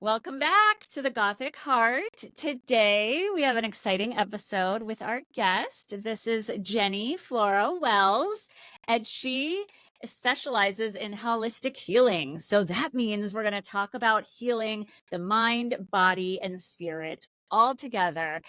Welcome back to the Gothic Heart. Today we have an exciting episode with our guest. This is Jenny Flora Wells, and she specializes in holistic healing. So that means we're going to talk about healing the mind, body, and spirit all together.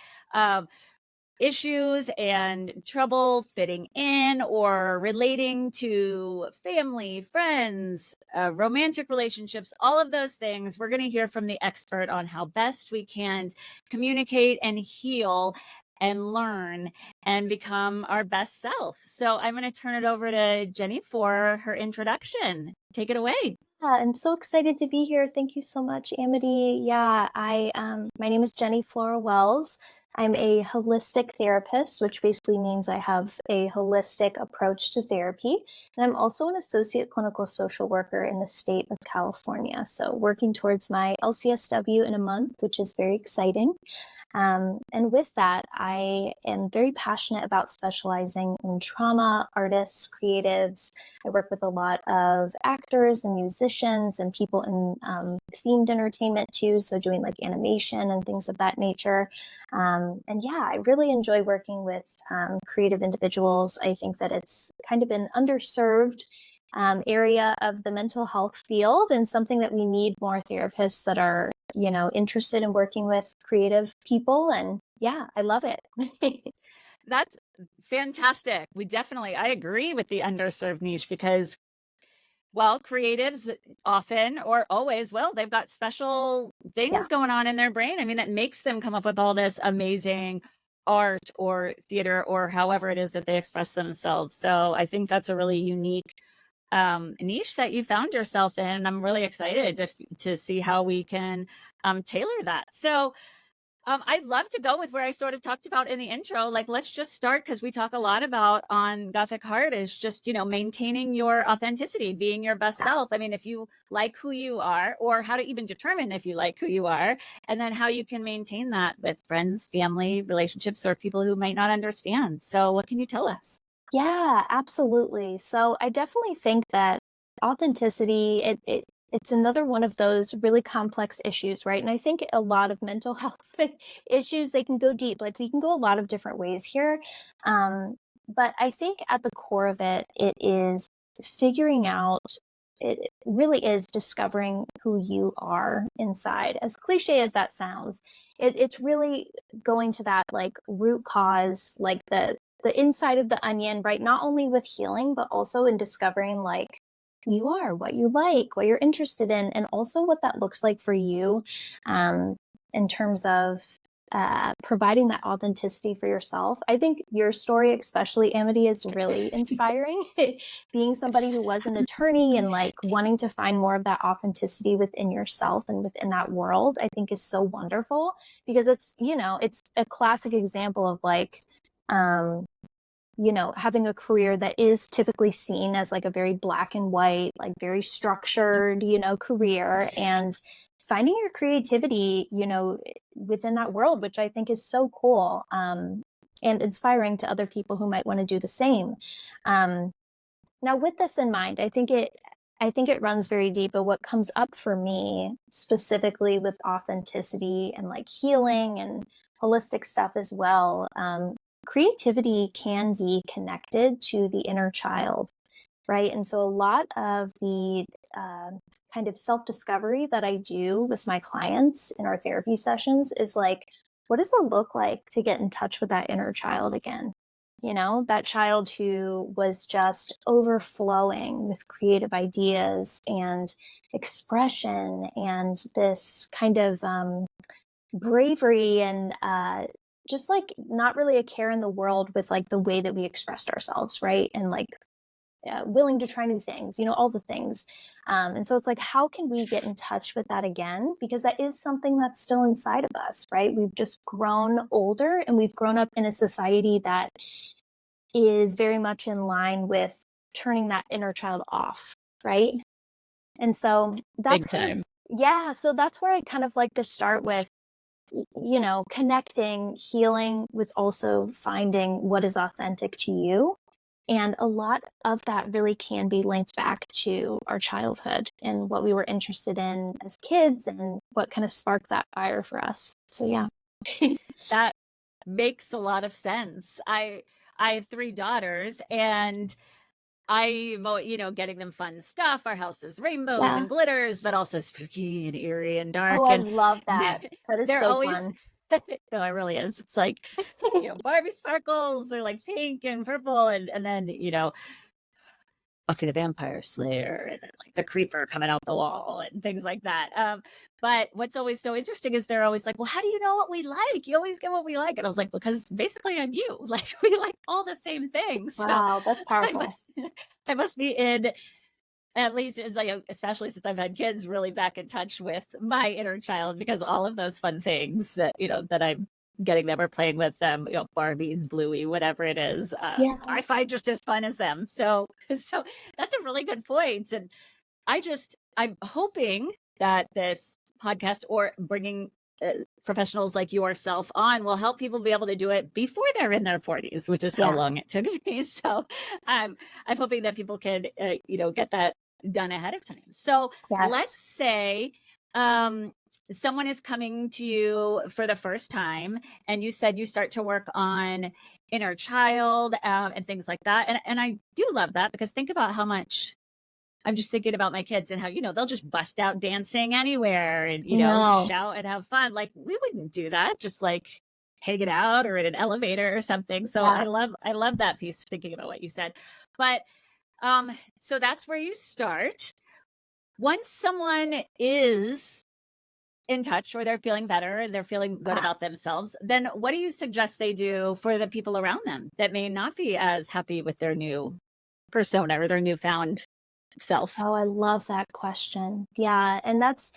Issues and trouble fitting in or relating to family, friends, romantic relationships, all of those things. We're going to hear from the expert on how best we can communicate and heal and learn and become our best self. So I'm going to turn it over to Jenny for her introduction. Take it away. Yeah, I'm so excited to be here. Thank you so much, Amity. Yeah, my name is Jenny Flora Wells. I'm a holistic therapist, which basically means I have a holistic approach to therapy. And I'm also an associate clinical social worker in the state of California. So working towards my LCSW in a month, which is very exciting. And with that, I am very passionate about specializing in trauma, artists, creatives. I work with a lot of actors and musicians and people in themed entertainment too. So doing like animation and things of that nature. And yeah, I really enjoy working with creative individuals. I think that it's kind of an underserved area of the mental health field and something that we need more therapists that are, interested in working with creative people. And yeah, I love it. That's fantastic. I agree with the underserved niche because creatives often or always, they've got special Yeah. things going on in their brain. I mean, that makes them come up with all this amazing art or theater or however it is that they express themselves. So I think that's a really unique niche that you found yourself in. And I'm really excited to see how we can tailor that. So I'd love to go with where I sort of talked about in the intro. Like, let's just start because we talk a lot about on Gothic Heart is just, maintaining your authenticity, being your best self. I mean, if you like who you are, or how to even determine if you like who you are, and then how you can maintain that with friends, family, relationships, or people who might not understand. So, what can you tell us? Yeah, absolutely. So I definitely think that authenticity, it's another one of those really complex issues, right? And I think a lot of mental health issues, they can go deep. Like you can go a lot of different ways here. But I think at the core of it, it is figuring out, it really is discovering who you are inside. As cliche as that sounds, it's really going to that like root cause, like the inside of the onion, right? Not only with healing, but also in discovering like who you are, what you like, what you're interested in, and also what that looks like for you um, in terms of providing that authenticity for yourself. I think your story, especially Amity, is really inspiring. Being somebody who was an attorney and like wanting to find more of that authenticity within yourself and within that world, I think is so wonderful because it's a classic example of like, um, having a career that is typically seen as like a very black and white, like very structured, career and finding your creativity, within that world, which I think is so cool. And inspiring to other people who might want to do the same. Um, Now with this in mind, I think it runs very deep, but what comes up for me specifically with authenticity and like healing and holistic stuff as well, creativity can be connected to the inner child, right? And so a lot of the kind of self discovery that I do with my clients in our therapy sessions is like, what does it look like to get in touch with that inner child again? That child who was just overflowing with creative ideas and expression and this kind of bravery and just like not really a care in the world with like the way that we expressed ourselves, right? And like willing to try new things, all the things. And so it's like, how can we get in touch with that again? Because that is something that's still inside of us, right? We've just grown older and we've grown up in a society that is very much in line with turning that inner child off, right? And so that's Big kind of, time. yeah, so that's where I kind of like to start with, connecting, healing with also finding what is authentic to you And a lot of that really can be linked back to our childhood and what we were interested in as kids and what kind of sparked that fire for us. So, yeah. That makes a lot of sense. I have 3 daughters, and getting them fun stuff. Our house is rainbows Yeah. and glitters, but also spooky and eerie and dark, Oh, I and love that. That is they're so always fun. no, it really is. It's like, Barbie sparkles are like pink and purple, and then, Buffy the Vampire Slayer, and then, like, the creeper coming out the wall and things like that. But what's always so interesting is they're always like, "Well, how do you know what we like? You always get what we like." And I was like, "Because basically I'm you. Like, we like all the same things." So Wow, that's I powerful. must I must be in, at least it's like, especially since I've had kids, really back in touch with my inner child, because all of those fun things that, that I'm getting them or playing with them, Barbies, Bluey, whatever it is, Yeah. I find just as fun as them. So, so that's a really good point. And I'm hoping that this podcast, or bringing professionals like yourself on, will help people be able to do it before they're in their 40s, which is how Yeah. long it took me. So I'm hoping that people can, get that done ahead of time. So let's Yes. say someone is coming to you for the first time, and you said you start to work on inner child, and things like that. And I do love that, because think about how much I'm just thinking about my kids, and how, they'll just bust out dancing anywhere and, I know. shout and have fun. Like, we wouldn't do that, just like hanging out or in an elevator or something. So Yeah. I love that piece, thinking about what you said. But so that's where you start. Once someone is in touch, or they're feeling better and they're feeling good Ah, about themselves, then what do you suggest they do for the people around them that may not be as happy with their new persona or their newfound self? oh, I love that question. Yeah, and that's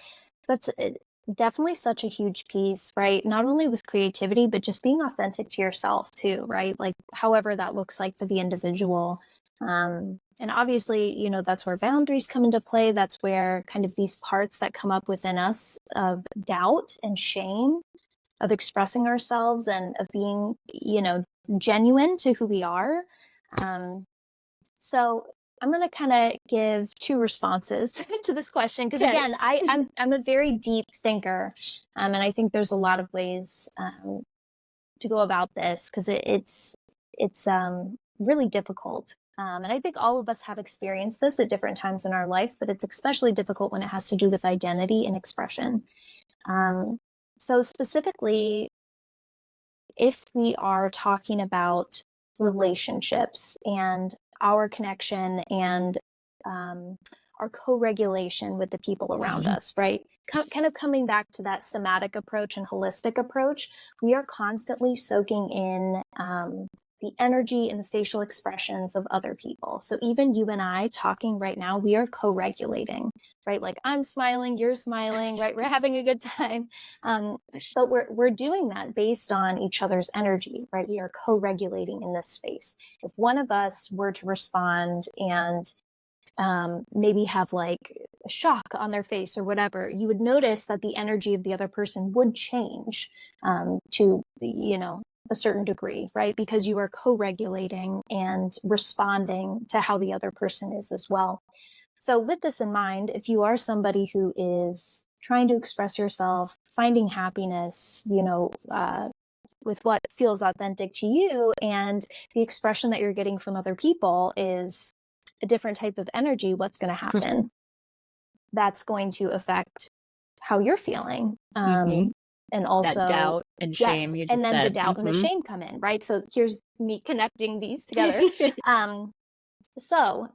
definitely such a huge piece, right? Not only with creativity, but just being authentic to yourself too, right? Like however that looks like for the individual. And obviously, that's where boundaries come into play. That's where kind of these parts that come up within us of doubt and shame of expressing ourselves and of being, genuine to who we are. Um, so I'm going to kind of give two responses to this question because Okay. again, I'm a very deep thinker, and I think there's a lot of ways to go about this because it's really difficult. And I think all of us have experienced this at different times in our life, but it's especially difficult when it has to do with identity and expression. Um, so specifically, if we are talking about relationships and our connection and um, our co-regulation with the people around us, right? Kind of coming back to that somatic approach and holistic approach, we are constantly soaking in the energy and the facial expressions of other people. So even you and I talking right now, we are co-regulating, right? Like I'm smiling, you're smiling, right? We're having a good time. But we're doing that based on each other's energy, right? We are co-regulating in this space. If one of us were to respond and maybe have like a shock on their face or whatever, you would notice that the energy of the other person would change to, a certain degree, right? Because you are co-regulating and responding to how the other person is as well. So, with this in mind, if you are somebody who is trying to express yourself, finding happiness, with what feels authentic to you, and the expression that you're getting from other people is a different type of energy, what's going to happen? That's going to affect how you're feeling. Mhm. And That also, doubt and yes, shame you and just then the said. doubt and the Mhm. shame come in, right? So, here's me connecting these together. Um, so,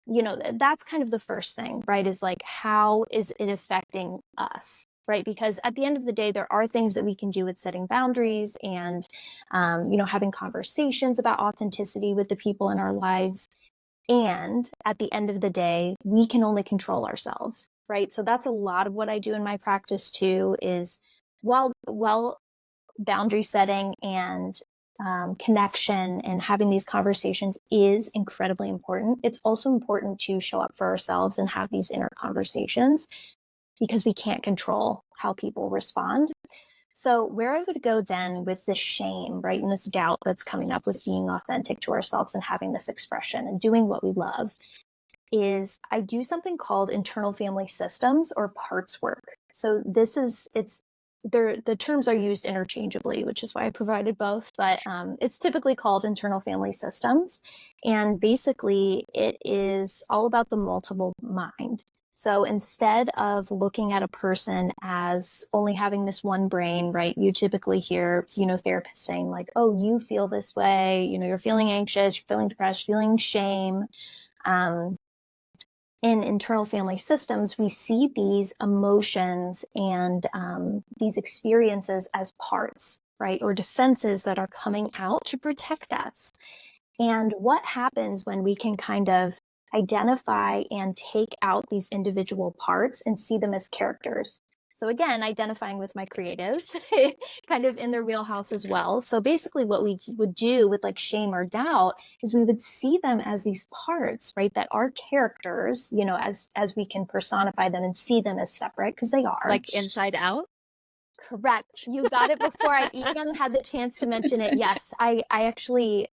that's kind of the first thing, right? Is like, how is it affecting us? Right. Because at the end of the day, there are things that we can do with setting boundaries and, having conversations about authenticity with the people in our lives. And at the end of the day, we can only control ourselves. Right. So that's a lot of what I do in my practice too, is well, boundary setting and connection and having these conversations is incredibly important. It's also important to show up for ourselves and have these inner conversations because we can't control how people respond. So, where I would go then with this shame, right, and this doubt that's coming up with being authentic to ourselves and having this expression and doing what we love is I do something called internal family systems or parts work. So, the terms are used interchangeably, which is why I provided both, but it's typically called internal family systems. And basically, it is all about the multiple mind. So instead of looking at a person as only having this one brain, right? You typically hear, therapists saying like, "Oh, you feel this way. You're feeling anxious, you're feeling depressed, feeling shame." Um, in internal family systems, we see these emotions and these experiences as parts, right? Or defenses that are coming out to protect us. And what happens when we can kind of identify and take out these individual parts and see them as characters? So, again, identifying with my creatives, kind of in their wheelhouse as well. So, basically, what we would do with like shame or doubt is we would see them as these parts, right? That are characters, as we can personify them and see them as separate because they are. Like Inside Out? Correct. You got it before I even had the chance to mention it. Yes, I actually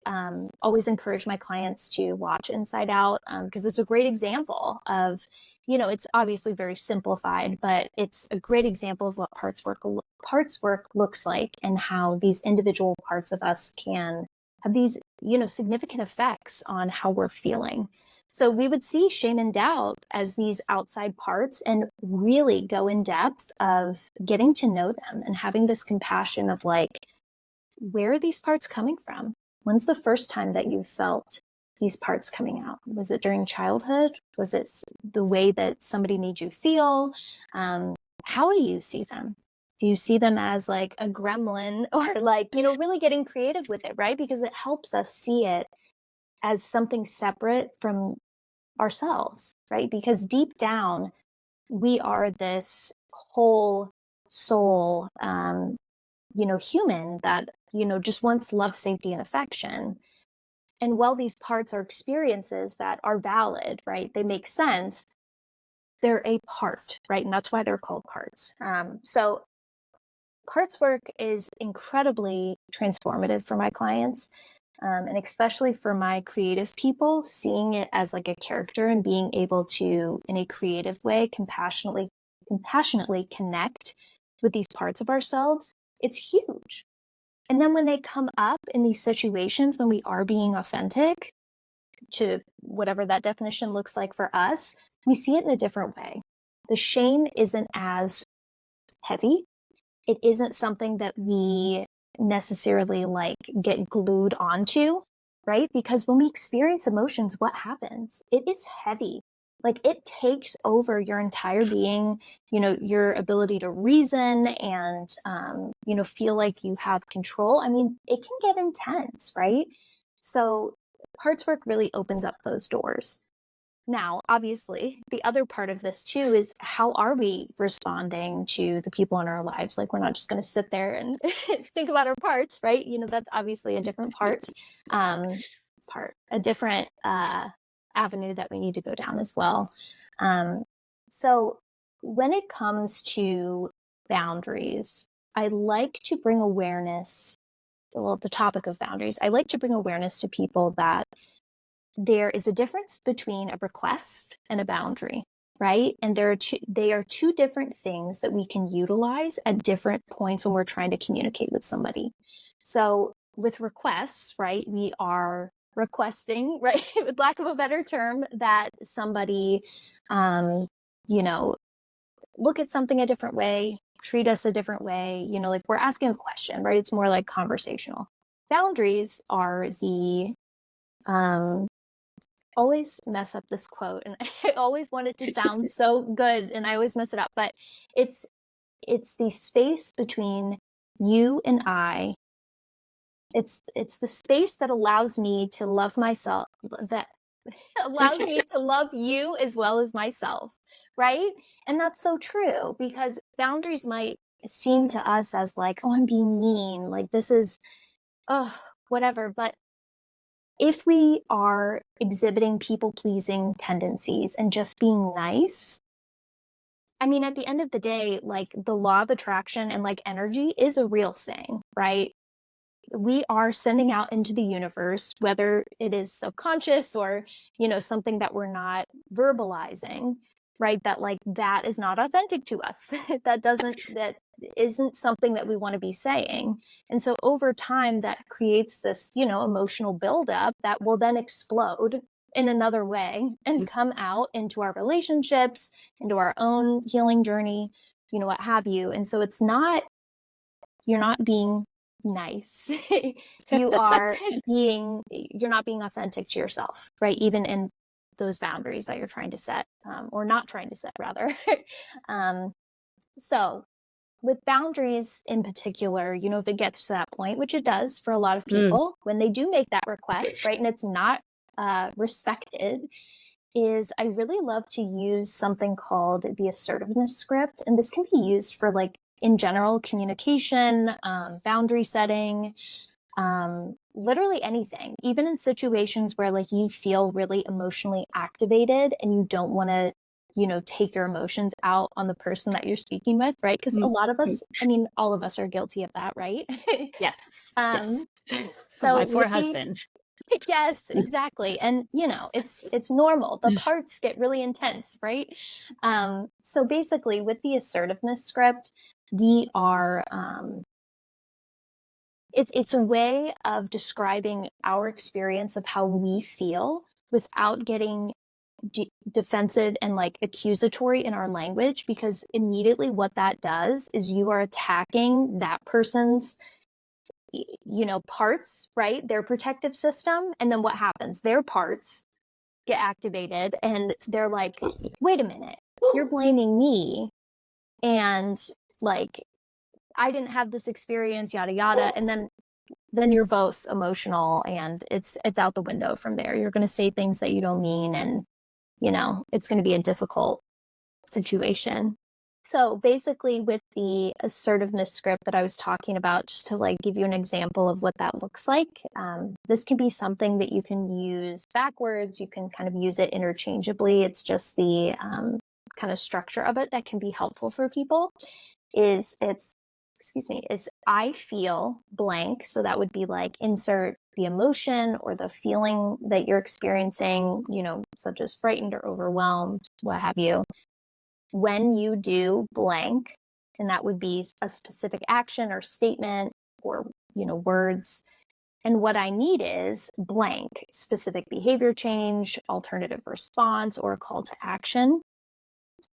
always encourage my clients to watch Inside Out because it's a great example of, it's obviously very simplified, but it's a great example of what parts work looks like and how these individual parts of us can have these, significant effects on how we're feeling. So we would see shame and doubt as these outside parts and really go in depth of getting to know them and having this compassion of like, where are these parts coming from? When's the first time that you felt these parts coming out? Was it during childhood? Was it the way that somebody made you feel? How do you see them? Do you see them as like a gremlin or like, really getting creative with it, right? Because it helps us see it as something separate from ourselves, right? Because deep down, we are this whole soul, human that, just wants love, safety, and affection. And while these parts are experiences that are valid, right? They make sense, they're a part, right? And that's why they're called parts. So parts work is incredibly transformative for my clients. And especially for my creative people, seeing it as like a character and being able to, in a creative way, compassionately connect with these parts of ourselves, it's huge. And then when they come up in these situations when we are being authentic to whatever that definition looks like for us, we see it in a different way. The shame isn't as heavy. It isn't something that we necessarily like get glued onto, right? Because when we experience emotions, what happens? It is heavy. Like it takes over your entire being, your ability to reason and, feel like you have control. I mean, it can get intense, right? So parts work really opens up those doors. Now, obviously, the other part of this too is how are we responding to the people in our lives? Like, we're not just going to sit there and think about our parts, right? That's obviously a different a different avenue that we need to go down as well. So, when it comes to boundaries, I like to bring awareness. Well, the topic of boundaries, I like to bring awareness to people that there is a difference between a request and a boundary, right? And they are two different things that we can utilize at different points when we're trying to communicate with somebody. So with requests, right, we are requesting, right, with lack of a better term, that somebody, you know, look at something a different way, treat us a different way, like we're asking a question, right? It's more like conversational. Boundaries are the um always mess up this quote and I always want it to sound so good and I always mess it up, but it's the space between you and I. It's the space that allows me to love myself, that allows me to love you as well as myself, right? And that's so true because boundaries might seem to us as like, oh, I'm being mean, like this is oh, whatever, but if we are exhibiting people pleasing tendencies and just being nice, I mean, at the end of the day, like the law of attraction and like energy is a real thing, right? We are sending out into the universe, whether it is subconscious or, something that we're not verbalizing, right? That like that is not authentic to us. That isn't something that we want to be saying. And so over time, that creates this, emotional buildup that will then explode in another way and come out into our relationships, into our own healing journey, what have you. And so you're not being nice. You're not being authentic to yourself, right? Even in those boundaries that you're trying to set, or not trying to set, rather. um, so, with boundaries in particular, if it gets to that point, which it does for a lot of Mm. people, when they do make that request, right, and it's not respected, is I really love to use something called the assertiveness script. And this can be used for like in general communication, boundary setting, literally anything, even in situations where like you feel really emotionally activated and you don't want to take your emotions out on the person that you're speaking with, right? Because a Mm. lot of us, I mean, all of us are guilty of that, right? Yes, um yes. so My poor with the husband. Yes, exactly. And it's normal. The parts get really intense, right? So basically with the assertiveness script, we are it's a way of describing our experience of how we feel without getting defensive and like accusatory in our language, because immediately what that does is you are attacking that person's parts, right? Their protective system. And then what happens? Their parts get activated and they're like, wait a minute, you're blaming me. And like, I didn't have this experience, yada, yada. And then you're both emotional and it's out the window from there. You're going to say things that you don't mean. And, it's going to be a difficult situation. So basically, with the assertiveness script that I was talking about, just to like give you an example of what that looks like, this can be something that you can use backwards. You can kind of use it interchangeably. It's just the kind of structure of it that can be helpful for people. Is I feel blank. So that would be like insert the emotion or the feeling that you're experiencing, such as frightened or overwhelmed, what have you, when you do blank, and that would be a specific action or statement or, words. And what I need is blank, specific behavior change, alternative response, or a call to action.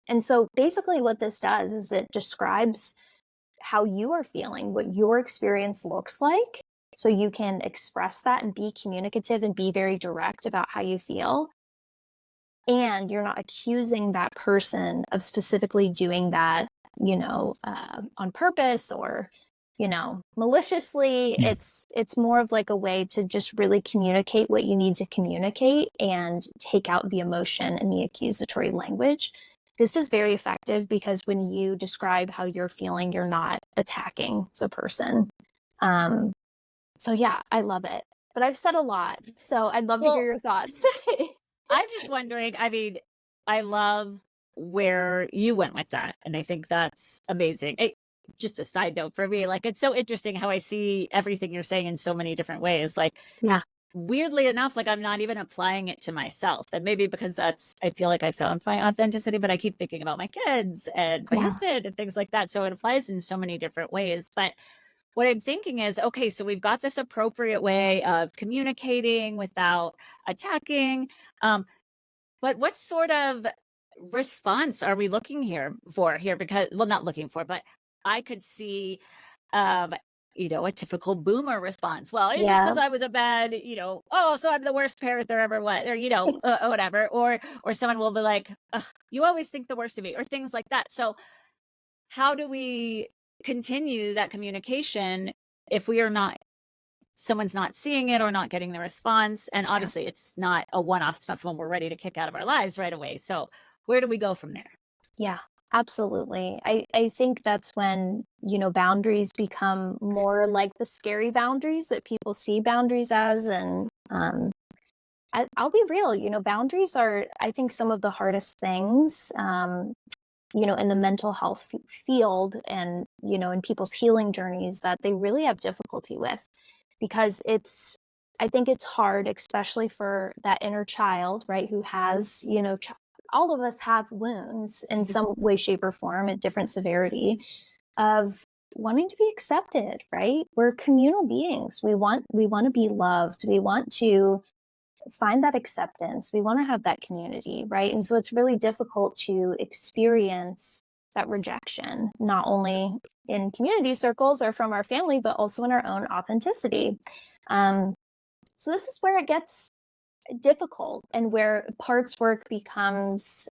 And so basically what this does is it describes how you are feeling, what your experience looks like. So you can express that and be communicative and be very direct about how you feel. And you're not accusing that person of specifically doing that, on purpose or, maliciously. It's more of like a way to just really communicate what you need to communicate and take out the emotion and the accusatory language. This is very effective because when you describe how you're feeling, you're not attacking the person. So yeah, I love it. But I've said a lot, so I'd love to hear Well, your thoughts. I'm just wondering, I mean, I love where you went with that, and I think that's amazing. Just a side note for me, like, it's so interesting how I see everything you're saying in so many different ways. Like, Yeah. weirdly enough, like, I'm not even applying it to myself. And maybe because I feel like I found my authenticity, but I keep thinking about my kids and my Yeah. husband and things like that. So it applies in so many different ways. But what I'm thinking is, okay, so we've got this appropriate way of communicating without attacking. Um, but what sort of response are we looking here? Because, well, not looking for, but I could see, um, a typical boomer response. Well, it's just Yeah. because I was a bad, oh, so I'm the worst parent there ever was, or whatever. Or someone will be like, "Ugh, you always think the worst of me," or things like that. So, how do we continue that communication if we are not someone's not seeing it or not getting the response? And Yeah. obviously it's not a one-off, it's not someone we're ready to kick out of our lives right away. So where do we go from there? Yeah, absolutely. I think that's when, boundaries become more like the scary boundaries that people see boundaries as. And I'll be real, boundaries are, I think, some of the hardest things in the mental health field and, in people's healing journeys that they really have difficulty with because I think it's hard, especially for that inner child, right? Who has, all of us have wounds in Yes. some way, shape, or form at different severity of wanting to be accepted, right? We're communal beings. We want to be loved. We want to find that acceptance. We want to have that community, right? And so it's really difficult to experience that rejection, not only in community circles or from our family, but also in our own authenticity. Um, so this is where it gets difficult and where parts work becomes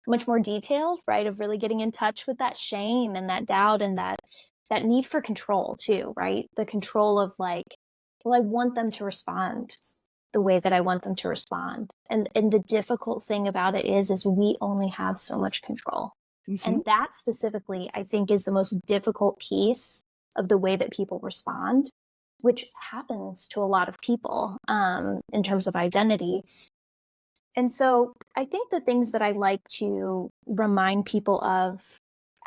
much more detailed, right? Of really getting in touch with that shame and that doubt and that need for control too, right? The control of like, well, I want them to respond the way that I want them to respond. And the difficult thing about it is we only have so much control. Mhm. And that specifically, I think, is the most difficult piece of the way that people respond, which happens to a lot of people in terms of identity. And so I think the things that I like to remind people of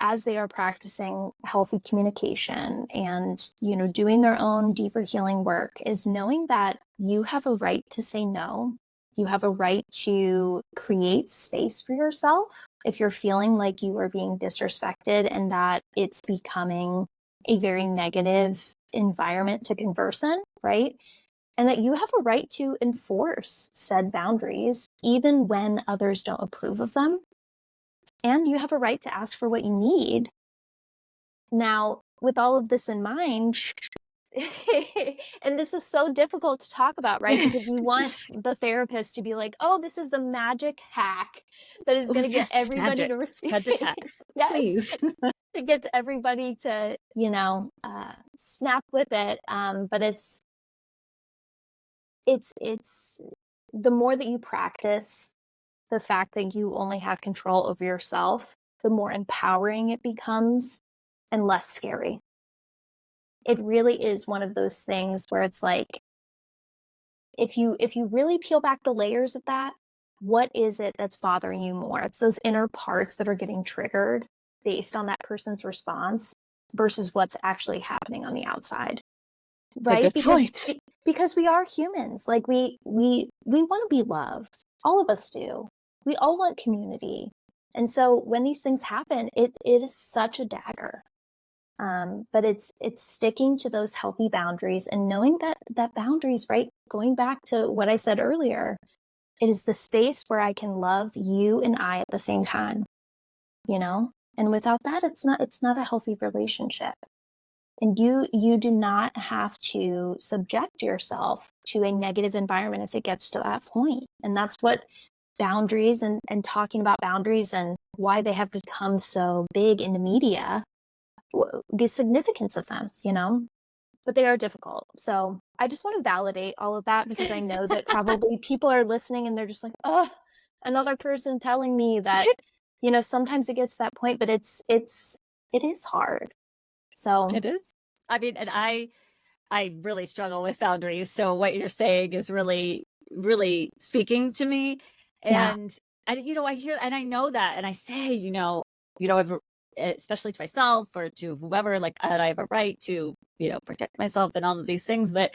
as they are practicing healthy communication and, doing their own deeper healing work is knowing that you have a right to say no. You have a right to create space for yourself if you're feeling like you are being disrespected and that it's becoming a very negative environment to converse in, right? And that you have a right to enforce said boundaries, even when others don't approve of them. And you have a right to ask for what you need. Now, with all of this in mind, and this is so difficult to talk about, right? Because you want the therapist to be like, oh, this is the magic hack that is Oh, going to get yes, everybody magic. to receive. Magic hack. Yes, Please. it gets everybody to, snap with it. But it's the more that you practice the fact that you only have control over yourself, the more empowering it becomes and less scary. It really is one of those things where it's like if you really peel back the layers of that, what is it that's bothering you more? It's those inner parts that are getting triggered based on that person's response versus what's actually happening on the outside. It's a Right? good point. Because we are humans. Like we want to be loved. All of us do. We all want community. And so when these things happen, it is such a dagger. But it's sticking to those healthy boundaries and knowing that boundaries, right? Going back to what I said earlier, it is the space where I can love you and I at the same time, you know? And without that, it's not a healthy relationship. And you do not have to subject yourself to a negative environment if it gets to that point. And that's what boundaries and talking about boundaries and why they have become so big in the media, the significance of them, but they are difficult. So I just want to validate all of that because I know that probably people are listening and they're just like, oh, another person telling me that, sometimes it gets to that point, but it is hard. So It is. I mean, and I really struggle with boundaries. So what you're saying is really, really speaking to me. yeah, And I hear and I know that, and I say, I've, especially to myself or to whoever, like, I have a right to, protect myself and all of these things. But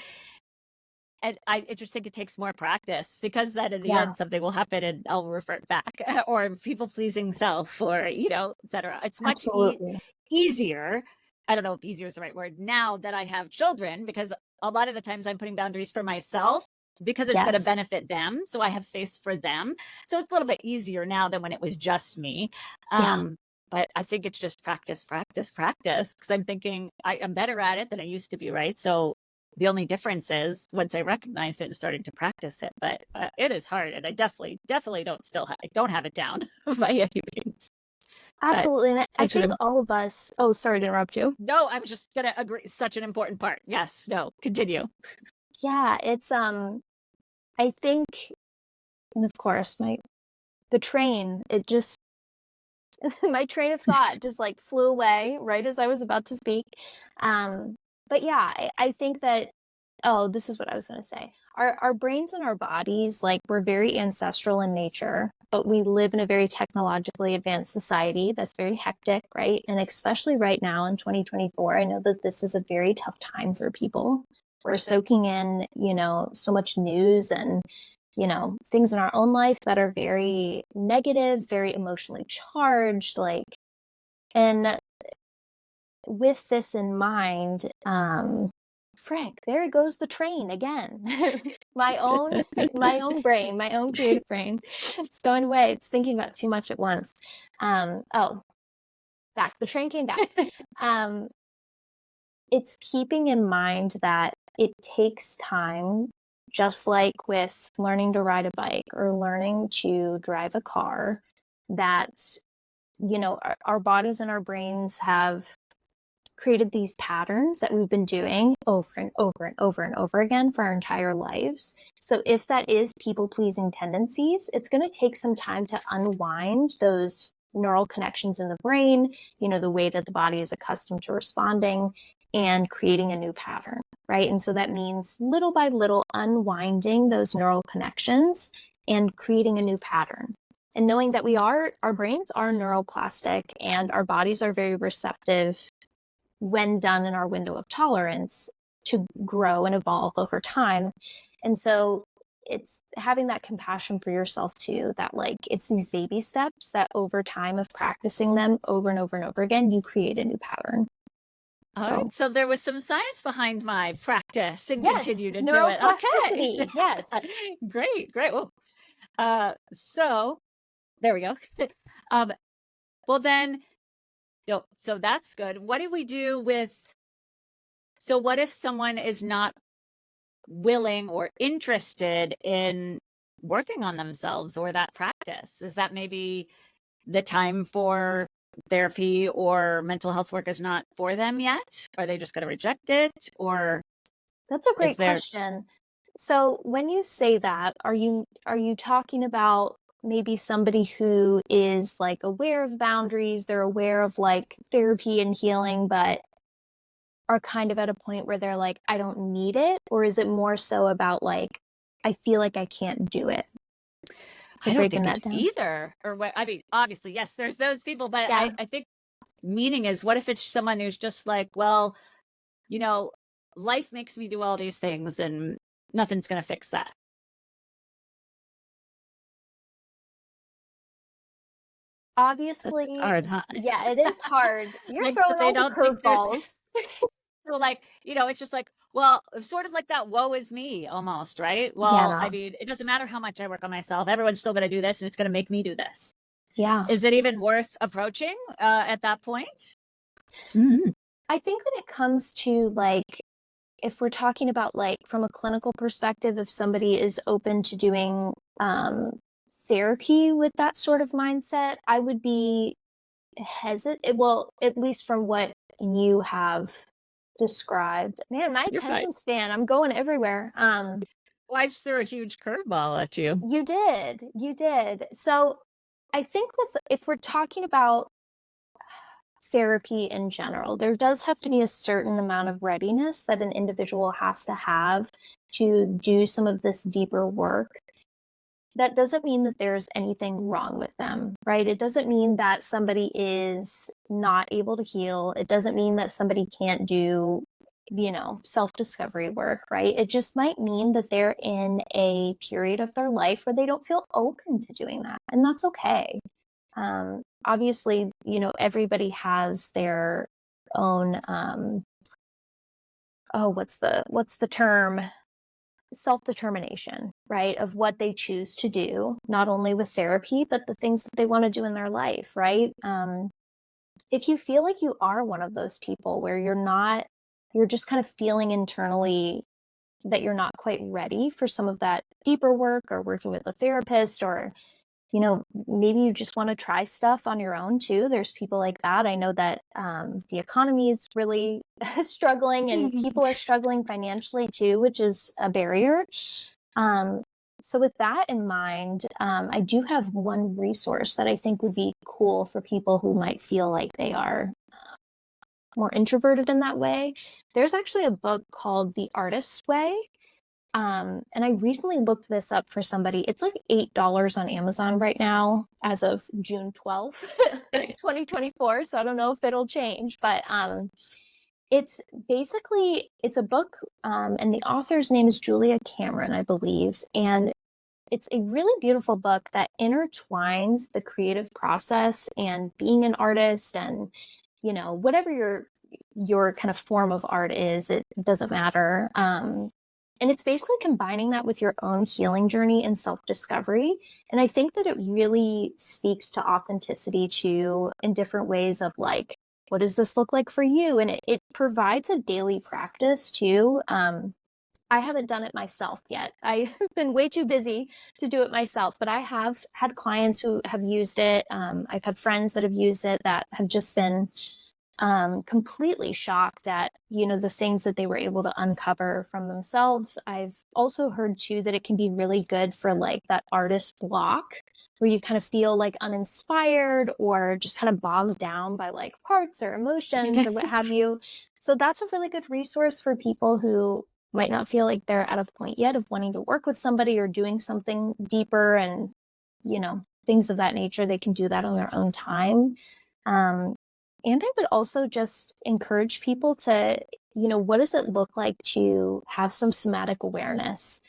and I just think it takes more practice because then in the yeah, end something will happen and I'll revert back or people pleasing self or, et cetera. It's much absolutely. easier. I don't know if easier is the right word now that I have children because a lot of the times I'm putting boundaries for myself because it's going to Yes. benefit them. So I have space for them. So it's a little bit easier now than when it was just me. Yeah, Um, but I think it's just practice, practice, practice. Because I'm thinking I'm better at it than I used to be, right? So the only difference is once I recognized it and started to practice it, but it is hard, and I definitely, definitely I don't have it down by any means. But absolutely. And I such think an all of us, oh, sorry to interrupt you. no, I was just gonna agree. Such an important part. Yes, no, continue. Yeah, I think, and of course, the train, it just, my train of thought just like flew away right as I was about to speak. Um, but yeah, I think that, oh, this is what I was going to say. our brains and our bodies, like, we're very ancestral in nature, but we live in a very technologically advanced society that's very hectic, right? And especially right now in 2024, I know that this is a very tough time for people. We're soaking in, so much news and, things in our own life that are very negative, very emotionally charged, like, and with this in mind, frick, there goes the train again. my own my own brain, my own creative brain. It's going away. It's thinking about too much at once. Oh, back. The train came back. Um, it's keeping in mind that it takes time, just like with learning to ride a bike or learning to drive a car, that our bodies and our brains have created these patterns that we've been doing over and over and over and over again for our entire lives. So if that is people-pleasing tendencies, it's going to take some time to unwind those neural connections in the brain, the way that the body is accustomed to responding and creating a new pattern, right? And so that means little by little unwinding those neural connections and creating a new pattern. And knowing that our brains are neuroplastic and our bodies are very receptive when done in our window of tolerance to grow and evolve over time. And so it's having that compassion for yourself too, that like it's these baby steps that over time of practicing them over and over and over again, you create a new pattern. All So right. So there was some science behind my practice and yes, continue to do it. Okay. neuroplasticity. Yes. Great. Great. Well, so there we go. um, well then, so that's good. What do we do with, so what if someone is not willing or interested in working on themselves or that practice? Is that maybe the time for therapy or mental health work is not for them yet? Are they just going to reject it? Or That's a is great there, question. So when you say that, are you talking about maybe somebody who is like aware of boundaries, they're aware of like therapy and healing, but are kind of at a point where they're like, I don't need it? Or is it more so about like, I feel like I can't do it? So I don't breaking think that it's down. either. Or what, I mean, obviously, yes, there's those people, but Yeah. I think meaning is, what if it's someone who's just like, well, you know, life makes me do all these things and nothing's going to fix that. That's Obviously, hard, huh? yeah, it is hard. You're Like, so throwing they all the don't think there's, curveballs. so like, it's just like, well, sort of like that woe is me almost, right? Well, I Yeah. mean, it doesn't matter how much I work on myself. Everyone's still going to do this and it's going to make me do this. Yeah. Is it even worth approaching at that point? Mhm. I think when it comes to like, if we're talking about like from a clinical perspective, if somebody is open to doing therapy with that sort of mindset, I would be hesitant. Well, at least from what you have described. Man, my You're fine. attention span, I'm going everywhere. Well, I just threw a huge curveball at you. You did. You did. So I think with if we're talking about therapy in general, there does have to be a certain amount of readiness that an individual has to have to do some of this deeper work. That doesn't mean that there's anything wrong with them, right? It doesn't mean that somebody is not able to heal. It doesn't mean that somebody can't do, self discovery work, right? It just might mean that they're in a period of their life where they don't feel open to doing that. And that's okay. Obviously, everybody has their own, what's the term? Self-determination, right? Of what they choose to do, not only with therapy, but the things that they want to do in their life, right? If you feel like you are one of those people where you're just kind of feeling internally that you're not quite ready for some of that deeper work or working with a therapist or maybe you just want to try stuff on your own too. There's people like that. I know that the economy is really struggling and people are struggling financially too, which is a barrier. Um, so, with that in mind, I do have one resource that I think would be cool for people who might feel like they are more introverted in that way. There's actually a book called The Artist's Way. And I recently looked this up for somebody. It's like $8 on Amazon right now as of June 12th, 2024. So I don't know if it'll change, but it's basically it's a book, and the author's name is Julia Cameron, I believe. And it's a really beautiful book that intertwines the creative process and being an artist and, whatever your kind of form of art is, it doesn't matter. And it's basically combining that with your own healing journey and self-discovery. And I think that it really speaks to authenticity too in different ways of like, what does this look like for you? And it provides a daily practice too. I haven't done it myself yet. I've been way too busy to do it myself, but I have had clients who have used it. I've had friends that have used it that have just been completely shocked at, the things that they were able to uncover from themselves. I've also heard too that it can be really good for like that artist block where you kind of feel like uninspired or just kind of bogged down by like parts or emotions or what have you. So that's a really good resource for people who might not feel like they're at a point yet of wanting to work with somebody or doing something deeper and, things of that nature. They can do that on their own time. Um, and I would also just encourage people to, what does it look like to have some somatic awareness?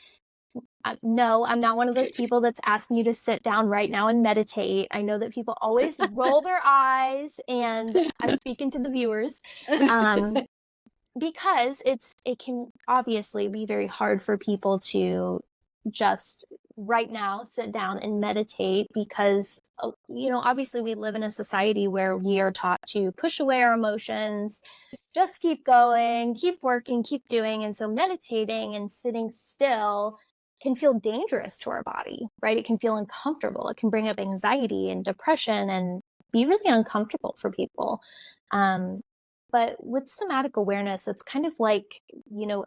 No, I'm not one of those people that's asking you to sit down right now and meditate. I know that people always roll their eyes, and I'm speaking to the viewers. Um, because it can obviously be very hard for people to just right now sit down and meditate because obviously we live in a society where we are taught to push away our emotions, just keep going, keep working, keep doing. And so meditating and sitting still can feel dangerous to our body, right? It can feel uncomfortable. It can bring up anxiety and depression and be really uncomfortable for people. Um, but with somatic awareness, it's kind of like,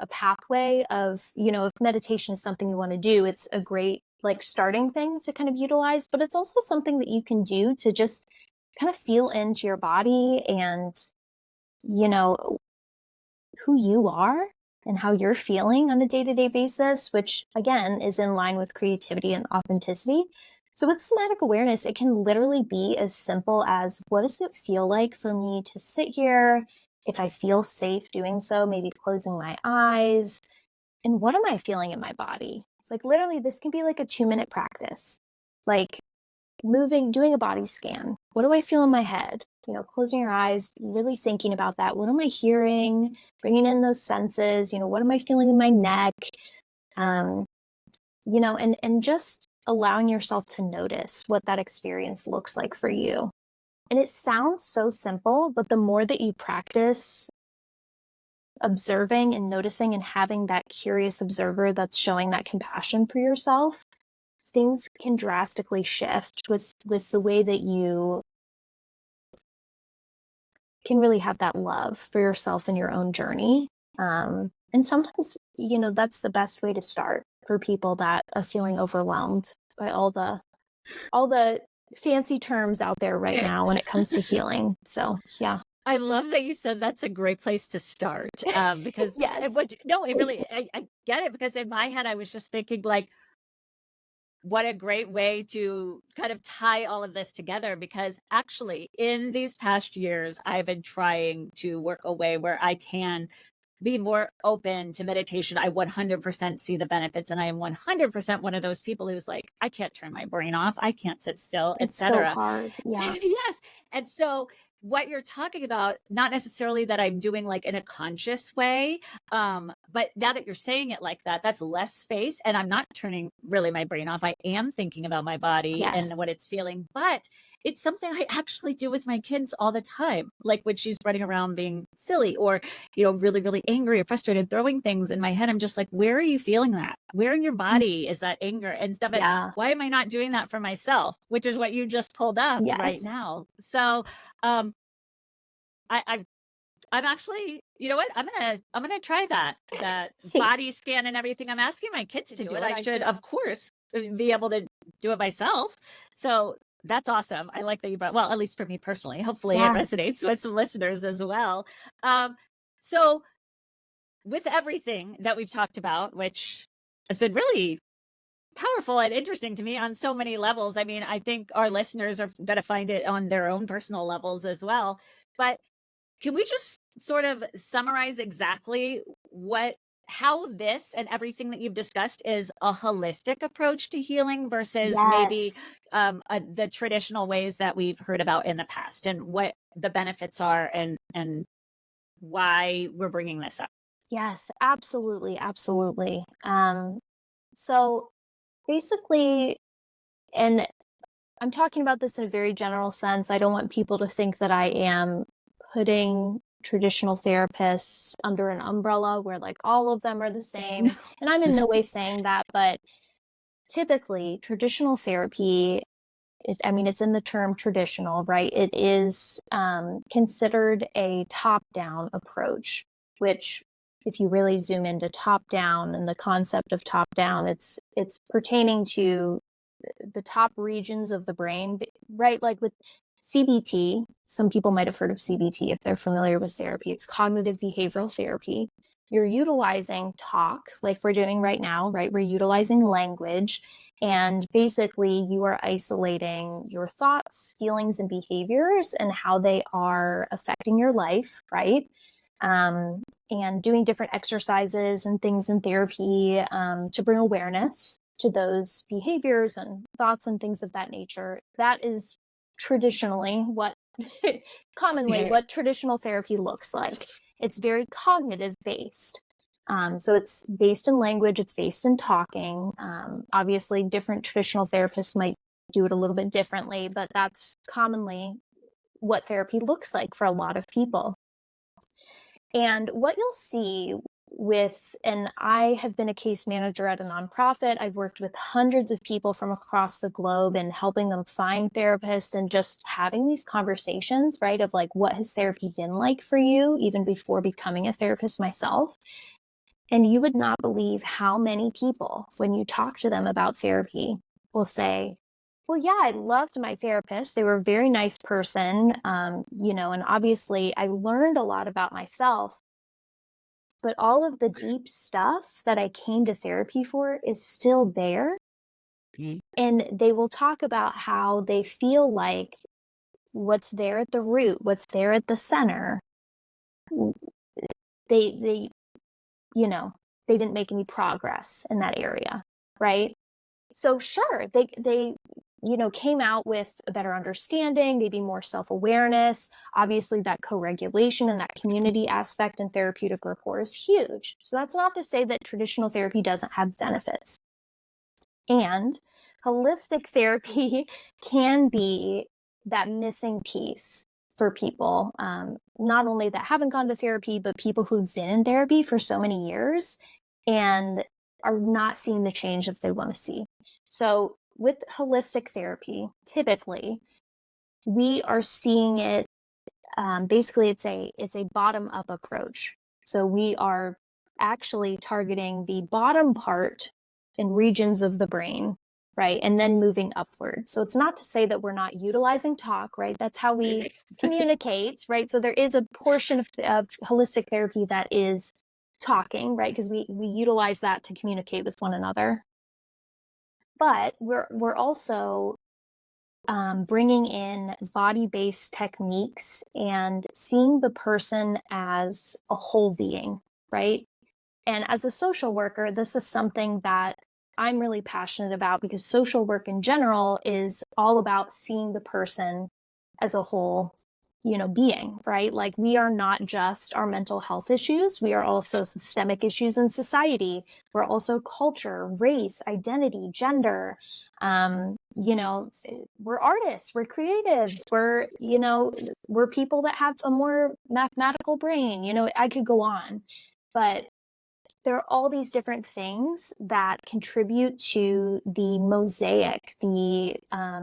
a pathway of, if meditation is something you want to do, it's a great like starting thing to kind of utilize, but it's also something that you can do to just kind of feel into your body and, you know, who you are and how you're feeling on a day-to-day basis, which again is in line with creativity and authenticity. So with somatic awareness, it can literally be as simple as what does it feel like for me to sit here? If I feel safe doing so, maybe closing my eyes. And what am I feeling in my body? Like literally, this can be like a 2-minute practice. Like doing a body scan. What do I feel in my head? Closing your eyes, really thinking about that. What am I hearing? Bringing in those senses. What am I feeling in my neck? Um, and just allowing yourself to notice what that experience looks like for you. And it sounds so simple, but the more that you practice observing and noticing and having that curious observer that's showing that compassion for yourself, things can drastically shift with the way that you can really have that love for yourself and your own journey. And sometimes, that's the best way to start for people that are feeling overwhelmed by all the fancy terms out there right now when it comes to healing. So yeah. I love that you said that's a great place to start, because Yes. no, it really, I get it because in my head I was just thinking like, what a great way to kind of tie all of this together because actually in these past years I've been trying to work a way where I can be more open to meditation. I 100% see the benefits and I am 100% one of those people who's like, I can't turn my brain off, I can't sit still, It's so etc. hard. Yeah. Yes. And so what you're talking about, not necessarily that I'm doing like in a conscious way, but now that you're saying it like that, that's less space and I'm not turning really my brain off. I am thinking about my body and Yes. what it's feeling, but it's something I actually do with my kids all the time. Like when she's running around being silly or, really, really angry or frustrated, throwing things in my head. I'm just like, where are you feeling that? Where in your Mm. body is that anger and stuff? And Yeah. why am I not doing that for myself? Which is what you just pulled up right Yes. now. So, um, I I'm actually, you know what? I'm gonna try that body scan and everything. I'm asking my kids to do it. I should, of course, be able to do it myself. So that's awesome. I like that you brought. Well, at least for me personally. Hopefully, it Yeah. resonates with some listeners as well. Um, so with everything that we've talked about, which It's been really powerful and interesting to me on so many levels. I mean, I think our listeners are going to find it on their own personal levels as well. But can we just sort of summarize exactly what how this and everything that you've discussed is a holistic approach to healing versus maybe Yes. the traditional ways that we've heard about in the past, and what the benefits are, and why we're bringing this up? Yes, absolutely, absolutely. So basically, and I'm talking about this in a very general sense. I don't want people to think that I am putting traditional therapists under an umbrella where like all of them are the same. And I'm in no way saying that, but typically traditional therapy, I mean, it's in the term traditional, right? It is considered a top down approach, which if you really zoom into top down and the concept of top down, it's pertaining to the top regions of the brain, right? Like with CBT, some people might have heard of CBT if they're familiar with therapy. It's cognitive behavioral therapy. You're utilizing talk, like we're doing right now, right? We're utilizing language. And basically, you are isolating your thoughts, feelings, and behaviors and how they are affecting your life, right? And doing different exercises and things in therapy to bring awareness to those behaviors and thoughts and things of that nature. That is traditionally what commonly what traditional therapy looks like. It's very cognitive based. So it's based in language, it's based in talking. Obviously, different traditional therapists might do it a little bit differently, but that's commonly what therapy looks like for a lot of people. And what you'll see with, and I have been a case manager at a nonprofit. I've worked with hundreds of people from across the globe and helping them find therapists and just having these conversations, right? Of like, what has therapy been like for you, even before becoming a therapist myself? And you would not believe how many people, when you talk to them about therapy, will say, well, yeah, I loved my therapist. They were a very nice person, and obviously I learned a lot about myself. But all of the deep stuff that I came to therapy for is still there. Mhm. And they will talk about how they feel like what's there at the root, what's there at the center, they you know, they didn't make any progress in that area, right? So sure, they came out with a better understanding, maybe more self-awareness. Obviously, that co-regulation and that community aspect in therapeutic rapport is huge. So that's not to say that traditional therapy doesn't have benefits. And holistic therapy can be that missing piece for people, not only that haven't gone to therapy, but people who've been in therapy for so many years and are not seeing the change that they want to see. So, with holistic therapy, typically we are seeing it. Basically, it's a bottom up approach. So we are actually targeting the bottom part and regions of the brain, right? And then moving upward. So it's not to say that we're not utilizing talk, right? That's how we communicate, right? So there is a portion of holistic therapy that is talking, right? Because we utilize that to communicate with one another. But we're also bringing in body based techniques and seeing the person as a whole being, right? And as a social worker, this is something that I'm really passionate about because social work in general is all about seeing the person as a whole, being, right? Like we are not just our mental health issues, we are also systemic issues in society. We're also culture, race, identity, gender. We're artists, we're creatives, we're people that have a more mathematical brain. I could go on, but there are all these different things that contribute to the mosaic, the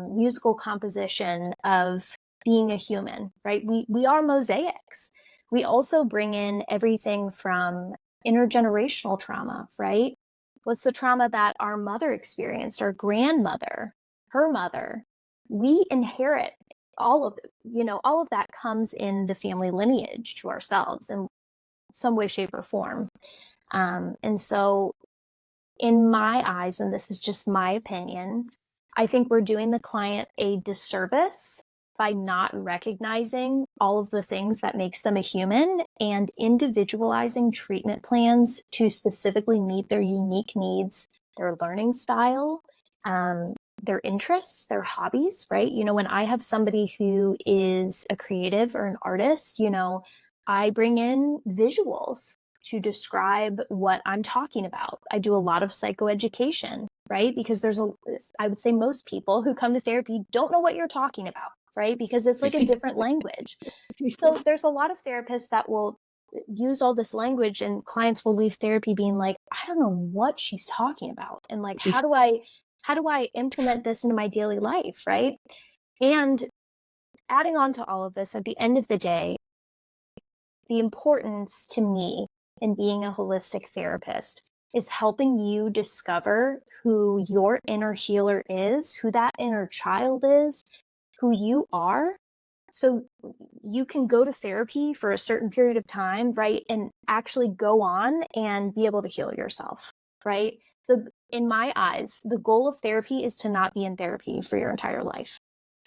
musical composition of being a human, right? We are mosaics. We also bring in everything from intergenerational trauma, right? What's the trauma that our mother experienced, our grandmother, her mother? We inherit all of it. All of that comes in the family lineage to ourselves in some way, shape, or form. And so in my eyes, and this is just my opinion, I think we're doing the client a disservice by not recognizing all of the things that makes them a human and individualizing treatment plans to specifically meet their unique needs, their learning style, their interests, their hobbies, right? When I have somebody who is a creative or an artist, I bring in visuals to describe what I'm talking about. I do a lot of psychoeducation, right? Because I would say most people who come to therapy don't know what you're talking about, right? Because it's like a different language. So there's a lot of therapists that will use all this language, and clients will leave therapy being like, I don't know what she's talking about. And like, how do I implement this into my daily life, right? And adding on to all of this, at the end of the day, the importance to me in being a holistic therapist is helping you discover who your inner healer is, who that inner child is, who you are. So you can go to therapy for a certain period of time, right? And actually go on and be able to heal yourself, right? In my eyes, the goal of therapy is to not be in therapy for your entire life.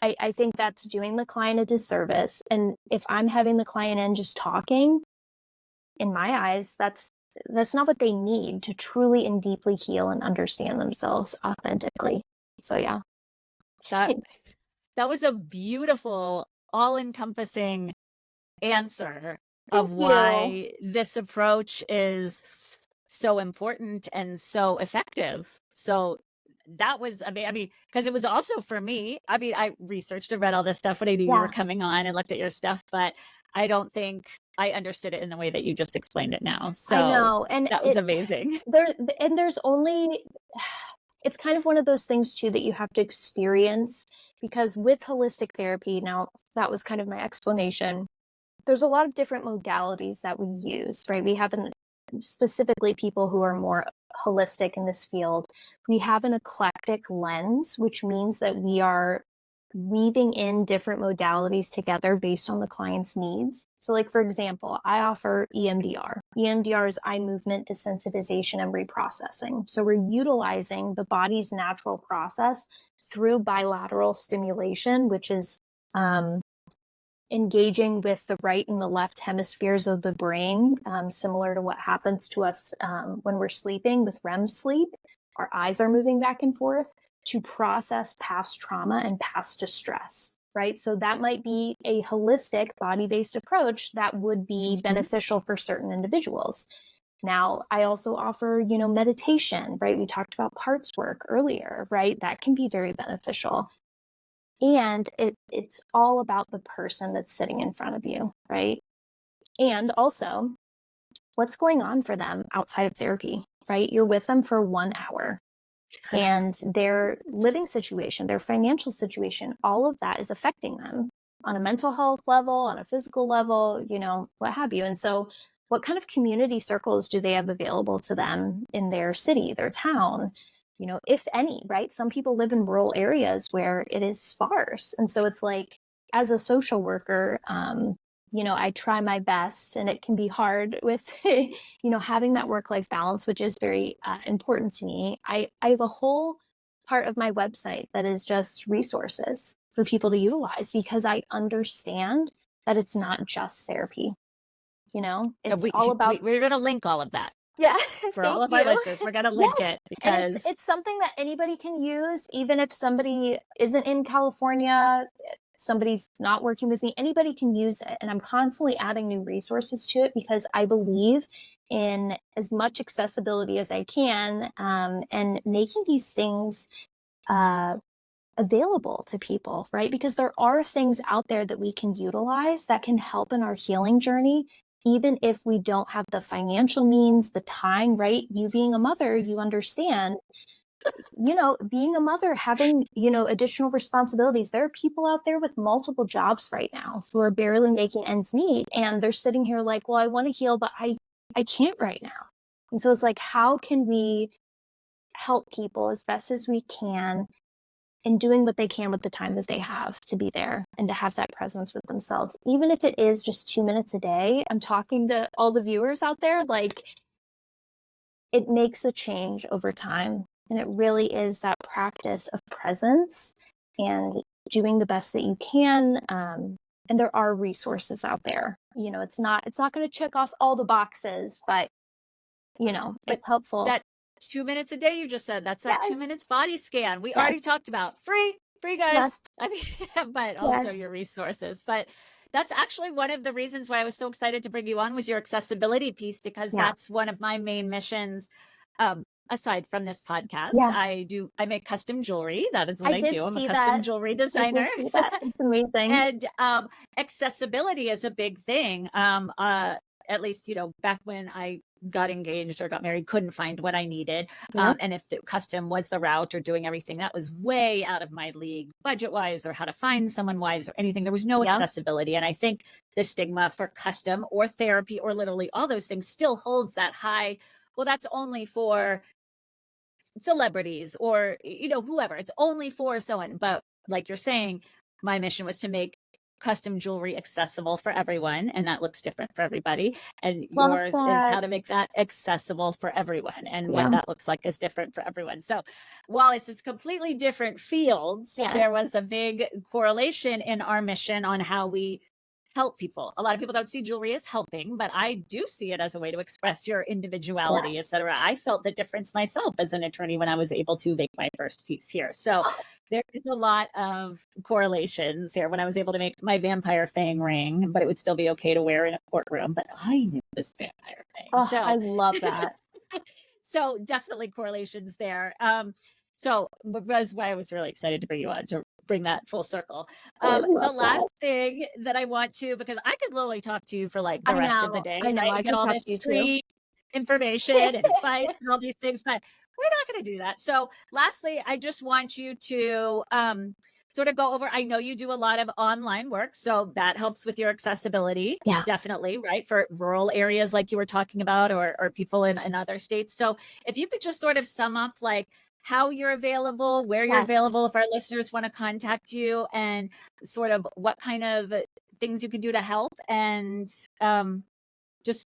I think that's doing the client a disservice. And if I'm having the client in just talking, in my eyes, that's not what they need to truly and deeply heal and understand themselves authentically. So yeah. That that was a beautiful, all-encompassing answer Thank of you. why this approach is so important and so effective. So that was, I mean, because it was also for me. I mean, I researched and read all this stuff when I knew you were Yeah, coming on and looked at your stuff, but I don't think I understood it in the way that you just explained it now. I So know. And that was amazing. there's only it's kind of one of those things too that you have to experience, because with holistic therapy, now that was kind of my explanation. There's a lot of different modalities that we use, right? We have specifically people who are more holistic in this field. We have an eclectic lens, which means that we are weaving in different modalities together based on the client's needs. So, like, for example, I offer EMDR. EMDR is eye movement desensitization and reprocessing. So, we're utilizing the body's natural process through bilateral stimulation, which is engaging with the right and the left hemispheres of the brain, similar to what happens to us when we're sleeping with REM sleep. Our eyes are moving back and forth to process past trauma and past distress, right? So that might be a holistic body-based approach that would be beneficial for certain individuals. Now, I also offer, meditation, right? We talked about parts work earlier, right? That can be very beneficial. And it's all about the person that's sitting in front of you, right? And also, what's going on for them outside of therapy, right? You're with them for 1 hour, and their living situation, their financial situation, all of that is affecting them on a mental health level, on a physical level, what have you. And so, what kind of community circles do they have available to them in their city, their town? If any, right? Some people live in rural areas where it is sparse. And so it's like, as a social worker, I try my best, and it can be hard with, having that work-life balance, which is very important to me. I have a whole part of my website that is just resources for people to utilize, because I understand that it's not just therapy. Yeah, It's all about, we're going to link all of that yeah, for all thank of our you. listeners. We're going to link Yes, it and it's because it's something that anybody can use, even if somebody isn't in California, somebody's not working with me, anybody can use it. And I'm constantly adding new resources to it, because I believe in as much accessibility as I can, and making these things uh, available to people, right? Because there are things out there that we can utilize that can help in our healing journey, even if we don't have the financial means, the time, right? You being a mother, you understand, being a mother, having, additional responsibilities. There are people out there with multiple jobs right now who are barely making ends meet. And they're sitting here like, well, I want to heal, but I can't right now. And so it's like, how can we help people as best as we can in doing what they can with the time that they have to be there and to have that presence with themselves, even if it is just 2 minutes a day? I'm talking to all the viewers out there, like, it makes a change over time. And it really is that practice of presence and doing the best that you can. And there are resources out there. It's not going to check off all the boxes, but But it's helpful. that 2 minutes a day you just said, that's that 2 Yes. minutes body scan. We Yes. already talked about free guys. Yes. I mean, but also Yes. your resources. But that's actually one of the reasons why I was so excited to bring you on was your accessibility piece, because Yeah. that's one of my main missions. Aside from this podcast, Yeah. I make custom jewelry. That is what I I did do. I'm a see custom that. jewelry I designer. did see that. It's amazing. And accessibility is a big thing. At least, back when I got engaged or got married, couldn't find what I needed. Yep. And if the custom was the route or doing everything, that was way out of my league, budget wise, or how to find someone wise or anything. There was no Yep. accessibility. And I think the stigma for custom or therapy or literally all those things still holds that high. Well, that's only for celebrities or whoever. It's only for someone. But like you're saying, my mission was to make custom jewelry accessible for everyone, and that looks different for everybody, and Love yours is how that. to make that accessible for everyone, and what Yeah. that looks like is different for everyone. So while it's completely different fields, Yes. there was a big correlation in our mission on how we help people. A lot of people don't see jewelry as helping, but I do see it as a way to express your individuality, Yes. etc. I felt the difference myself as an attorney when I was able to make my first piece here. So there is a lot of correlations here. When I was able to make my vampire fang ring, but it would still be okay to wear in a courtroom, but I knew this vampire thing. Oh, I love that. So definitely correlations there. So that's why I was really excited to bring you on to bring that full circle. I The love that. last thing that I want to, because I could literally talk to you for like the I rest of the know. day, I know. right? I And get could all talk this to you too. free information and advice and all these things, but we're not going to do that. So lastly, I just want you to sort of go over, I know you do a lot of online work, so that helps with your accessibility. Yeah. Definitely, right? For rural areas like you were talking about, or people in other states. So if you could just sort of sum up like how you're available, where you're Yes. available if our listeners want to contact you, and sort of what kind of things you can do to help, and just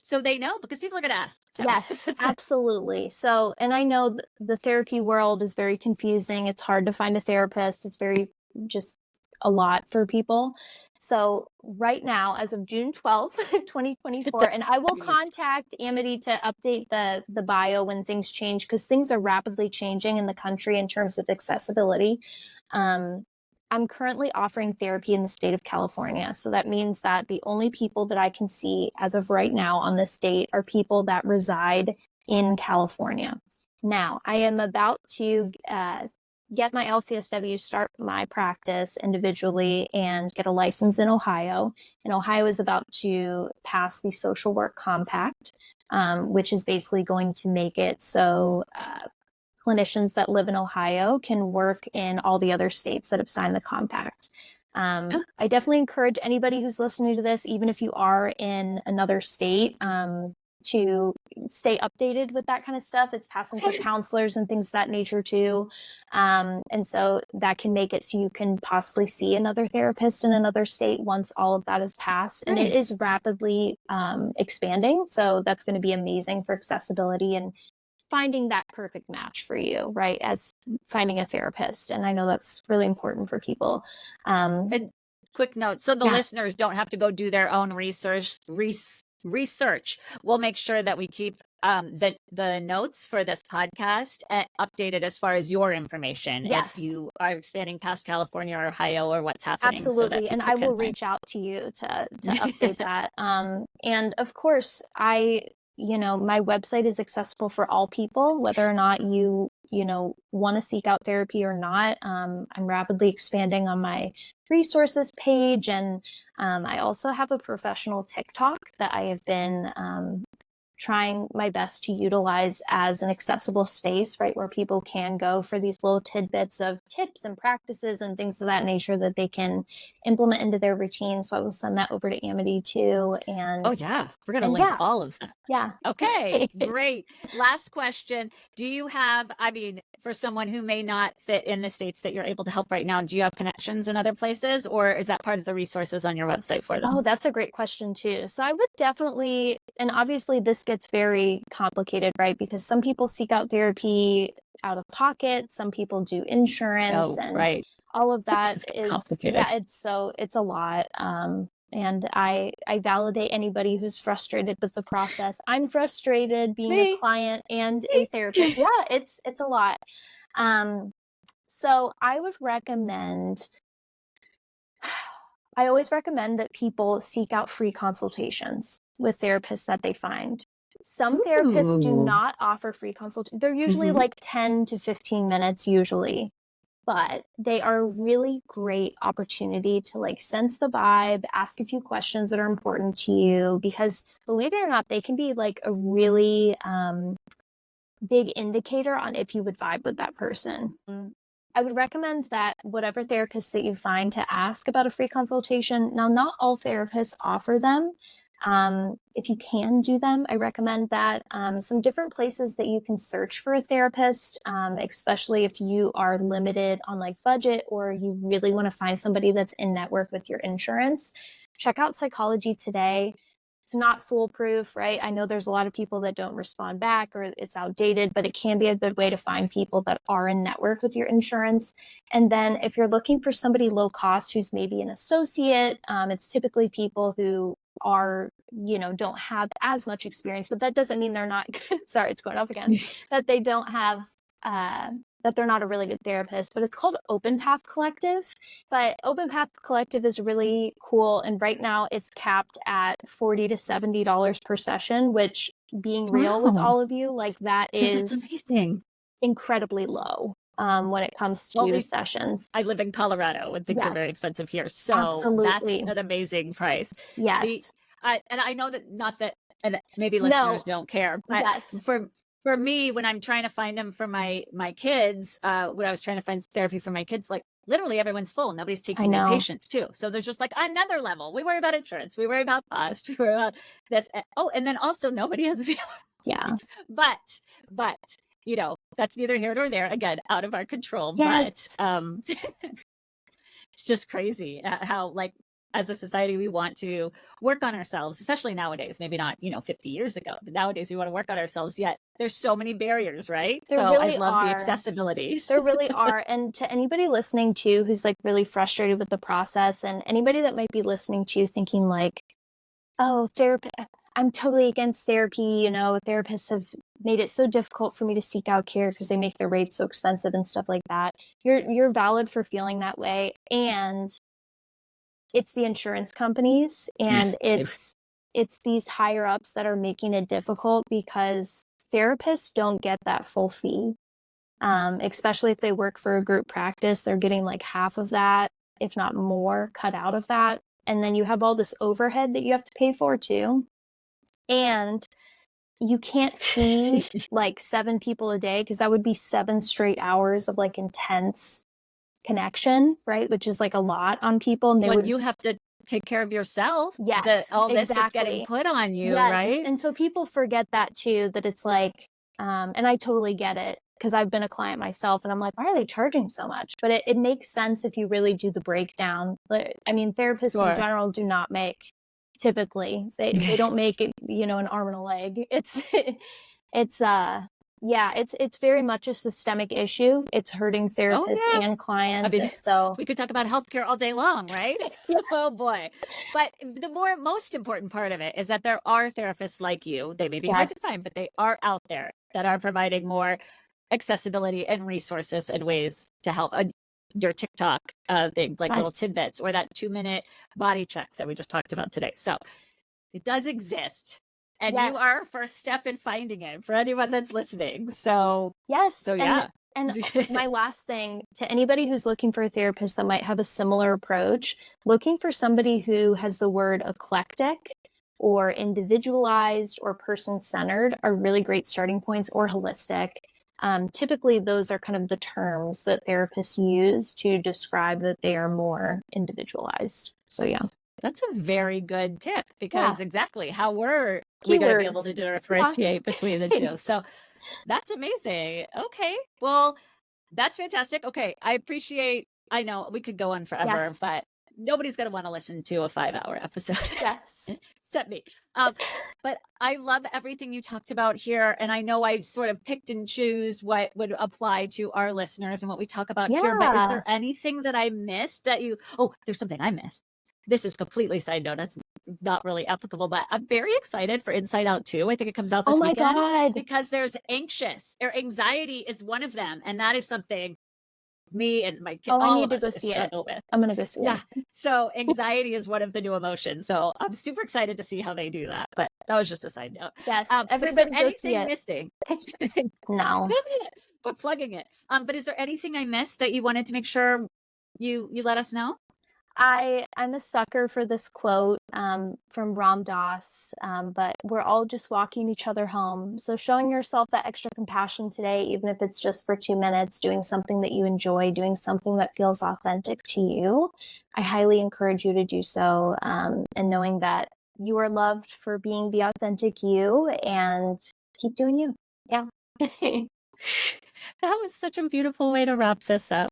so they know, because people are going to ask. So Yes, absolutely. So, and I know the therapy world is very confusing. It's hard to find a therapist. It's very just a lot for people. So, right now, as of June 12th, 2024, and I will contact Amity to update the bio when things change, because things are rapidly changing in the country in terms of accessibility. Um, I'm currently offering therapy in the state of California. So that means that the only people that I can see as of right now on this date are people that reside in California. Now, I am about to get my LCSW, start my practice individually, and get a license in Ohio. And Ohio is about to pass the social work compact, which is basically going to make it so clinicians that live in Ohio can work in all the other states that have signed the compact. I definitely encourage anybody who's listening to this, even if you are in another state, to stay updated with that kind of stuff. It's passing through counselors and things of that nature too. And so that can make it so you can possibly see another therapist in another state once all of that is passed. And it is Nice. rapidly expanding. So that's going to be amazing for accessibility and finding that perfect match for you, right? As finding a therapist. And I know that's really important for people. And quick note, so the Yeah. listeners don't have to go do their own research. We'll make sure that we keep the notes for this podcast updated as far as your information. Yes. If you are expanding past California or Ohio or what's happening, so that Absolutely. And people I can will find. reach out to you to update that. And of course, my website is accessible for all people, whether or not you want to seek out therapy or not. I'm rapidly expanding on my resources page. And I also have a professional TikTok that I have been trying my best to utilize as an accessible space, right, where people can go for these little tidbits of tips and practices and things of that nature that they can implement into their routine. So I will send that over to Amity too. And Oh yeah, we're going to and link yeah, all of that. yeah. Okay, great. Last question. Do you have, I mean, for someone who may not fit in the states that you're able to help right now, do you have connections in other places, or is that part of the resources on your website for them? Oh, that's a great question too. So I would definitely and obviously this gets very complicated, right? Because some people seek out therapy out of pocket, some people do insurance, Oh, and right. all of That that does get is, complicated. yeah, it's a lot. And I validate anybody who's frustrated with the process. I'm frustrated being a Me. client and a therapist. Yeah, it's a lot. Um, so I always recommend that people seek out free consultations with therapists that they find. Some therapists do Ooh. not offer free consultations. They're usually Mhm. like 10 to 15 minutes usually, but they are a really great opportunity to like sense the vibe, ask a few questions that are important to you, because believe it or not, they can be like a really big indicator on if you would vibe with that person. I would recommend that whatever therapist that you find, to ask about a free consultation. Now, not all therapists offer them. If you can do them, I recommend that. Some different places that you can search for a therapist, especially if you are limited on like budget or you really want to find somebody that's in network with your insurance. Check out Psychology Today. It's not foolproof, right? I know there's a lot of people that don't respond back or it's outdated, but it can be a good way to find people that are in network with your insurance. And then if you're looking for somebody low cost who's maybe an associate, it's typically people who are, don't have as much experience, but that doesn't mean they're not, sorry, it's going off again, that they don't have, uh, that they're not a really good therapist, but it's called Open Path Collective. But Open Path Collective is really cool. And right now it's capped at $40 to $70 per session, which, being real with Wow. all of you, like that That's is amazing. incredibly low when it comes Well, at to least sessions. I live in Colorado and things are Yes, very expensive here, so that's absolutely. an amazing price. The Yes. and I know that not that and maybe listeners No. don't care, but Yes. for me, when I'm trying to find them for my kids, when I was trying to find therapy for my kids, like literally everyone's full. Nobody's I taking new know. patients too. So there's just like another level. We worry about insurance. We worry about cost. We worry about this. Oh, and then also nobody has Yeah. availability. But that's neither here nor there. Again, out of our control. But Yes. it's just crazy how, like, as a society, we want to work on ourselves, especially nowadays. Maybe not, 50 years ago, but nowadays we want to work on ourselves. Yet there's so many barriers, right? There So I really love the are. accessibility. There really are. And to anybody listening too who's like really frustrated with the process, and anybody that might be listening to you thinking like, oh, therapy, I'm totally against therapy. Therapists have made it so difficult for me to seek out care because they make their rates so expensive and stuff like that. You're valid for feeling that way. And it's the insurance companies and If- it's these higher ups that are making it difficult, because therapists don't get that full fee. Especially if they work for a group practice, they're getting like half of that, if not more, cut out of that. And then you have all this overhead that you have to pay for too. And you can't see like 7 people a day, because that would be 7 straight hours of like intense connection, right? Which is like a lot on people. And they when would, you have to take care of yourself, the yes, all this that's getting exactly. put on you, Yes, right? and so people forget that too, that it's like, and I totally get it because I've been a client myself, and I'm like, why are they charging so much? But it makes sense if you really do the breakdown. But I mean, therapists in Sure. general do not make, typically they don't make it, an arm and a leg. It's yeah, it's very much a systemic issue. It's hurting Oh therapists yeah. and I clients. mean, And so we could talk about healthcare all day long, right? yeah, Oh boy. But the most important part of it is that there are therapists like you. They may be hard yes, to find, but they are out there that are providing more accessibility and resources and ways to help. Your TikTok thing, like little yes, tidbits, or that 2-minute body check that we just talked about today. So it does exist. And you yes. are a first step in finding it for anyone that's listening. So Yes, and yeah. and my last thing to anybody who's looking for a therapist that might have a similar approach, looking for somebody who has the word eclectic or individualized or person-centered are really great starting points, or holistic. Typically, those are kind of the terms that therapists use to describe that they are more individualized. So yeah, That's a very good tip, yeah, because exactly how were we going to be able keywords. to Yeah, differentiate between the two? So that's amazing. Okay. Well, that's fantastic. Okay. I know we could go on forever, yes, but nobody's going to want to listen to a 5-hour episode. yes. upset me. Um, but I love everything you talked about here. And I know I sort of picked and choose what would apply to our listeners and what we talk about here. But is there Yeah. anything that I missed that oh, there's something I missed. This is completely side note. That's not really applicable, but I'm very excited for Inside Out 2. I think it comes out Oh this my weekend god. because there's anxious or anxiety is one of them. And that is something me and my kid, Oh, I all need of to go us see it. struggle with. I'm gonna go see Yeah. it. So anxiety is one of the new emotions. So I'm super excited to see how they do that. But that was just a side note. Yes, But is there everybody go see anything it. missing? No. Isn't it? But plugging it. But is there anything I missed that you wanted to make sure you let us know? I'm a sucker for this quote, from Ram Dass, but we're all just walking each other home. So showing yourself that extra compassion today, even if it's just for 2 minutes, doing something that you enjoy, doing something that feels authentic to you, I highly encourage you to do so, and knowing that you are loved for being the authentic you and keep doing you. Yeah. That was such a beautiful way to wrap this up.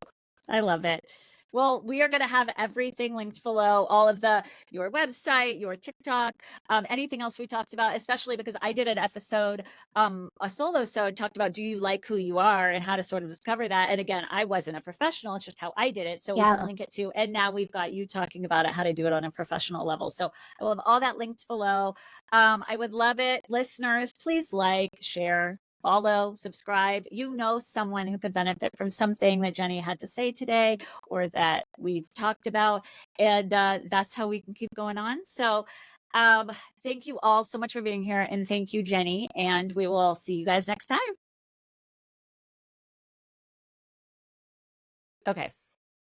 I love it. Well, we are going to have everything linked below, all of your website, your TikTok, anything else we talked about, especially because I did an episode, a solo episode talked about, do you like who you are and how to sort of discover that. And again, I wasn't a professional. It's just how I did it. So we can Yeah. link it to, and now we've got you talking about it, how to do it on a professional level. So I will have all that linked below. I would love it. Listeners, please like, share, follow, subscribe. You know someone who could benefit from something that Jenny had to say today or that we've talked about. And that's how we can keep going on. So thank you all so much for being here. And thank you, Jenny. And we will see you guys next time. Okay.